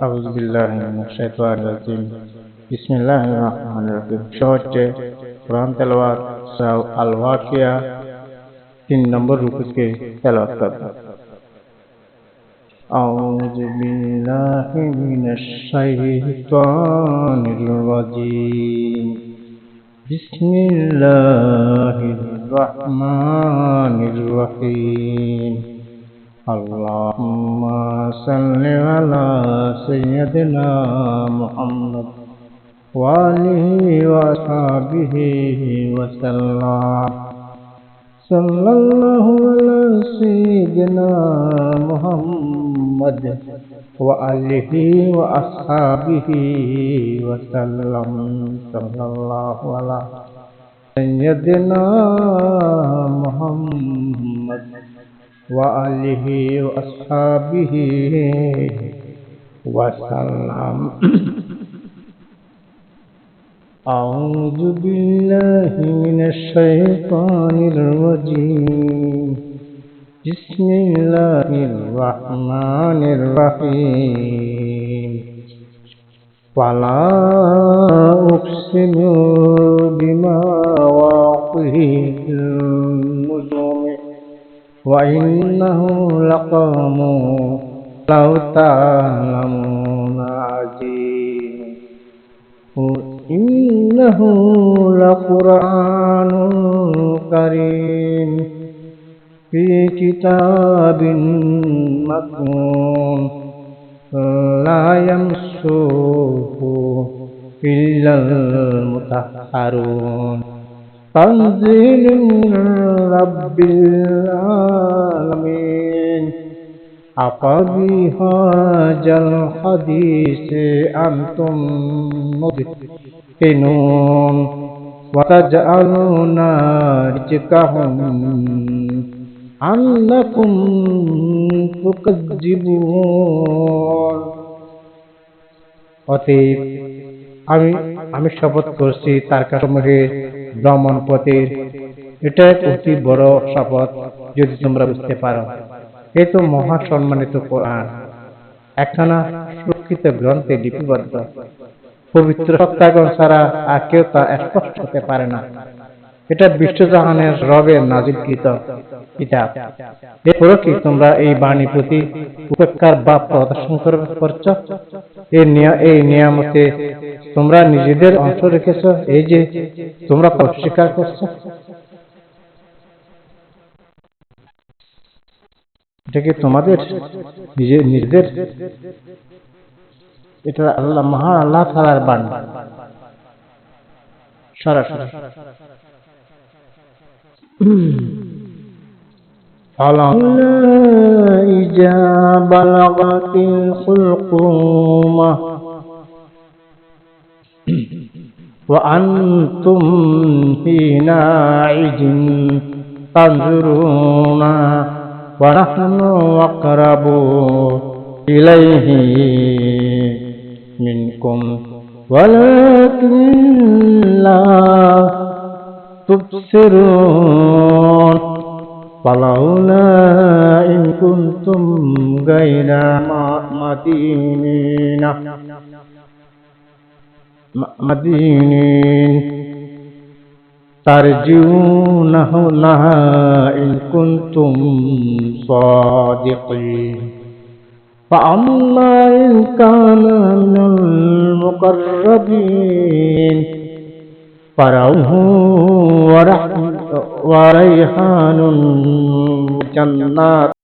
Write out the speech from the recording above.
আউযু বিল্লাহি মিনাশ শাইতানির রাজিম। বিসমিল্লাহির রহমানির রহিম। সহজে কোরআন তেলাওয়াত সূরা আল ওয়াকিয়া 3 নম্বর রুকু থেকে তেলাওয়াত করব। আউযু বিল্লাহি মিনাশ শাইতানির রাজিম। বিসমিল্লাহির রহমানির রহিম। اللهم صل على سيدنا محمد وآله وأصحابه وسلم. صلى الله على سيدنا محمد وآله وأصحابه وسلم. صلى الله على سيدنا محمد وآله وأصحابه وسلم. أعوذ بالله من الشيطان الرجيم. بسم الله الرحمن الرحيم. ولا أقسم بمواقع النجوم وإنه لقوم لو تعلمون عظيم. إنه لقرآن كريم في كتاب مكنون لا يمسه إلا المطهرون. تنزيل من رب العالمين. أفبهذا الحديث أنتم مدهنون وتجعلون رزقكم أنكم تكذبون. অতএব আমি শপথ করছি তার কাছে ভ্রমণ পথের। এটা এক অতি বড় শপথ যদি তোমরা বুঝতে পারো। এ তো মহা সম্মানিত কোরআন, একখানা সুরক্ষিত গ্রন্থে লিপিবদ্ধ। পবিত্র সত্তাগণ ছাড়া আর কেউ তা স্পষ্ট হতে পারে না। এটা বিশ্বজাহানের রবের নাজিলকৃত কিতাব। এরপরও কি তোমরা এই বাণী প্রতি উপেক্ষার ভাব প্রদর্শন করছ? এই নিয়ামতে তোমরা নিজেদের অংশ রেখেছ, এই যে তোমরা অস্বীকার করছ। এটা কি তোমাদের নিজেদের? এটা আল্লাহ মহান আল্লাহ তাআলার বাণী সরাসরি। إذا بلغت الحلقوم وأنتم حينئذ تنظرون ونحن أقرب إليه منكم ولكن لا تبصرون. فلولا إن كنتم غير مدينين ترجونه لها إن كنتم صادقين. فأما إن كان من المقربين فروح وريحان جنات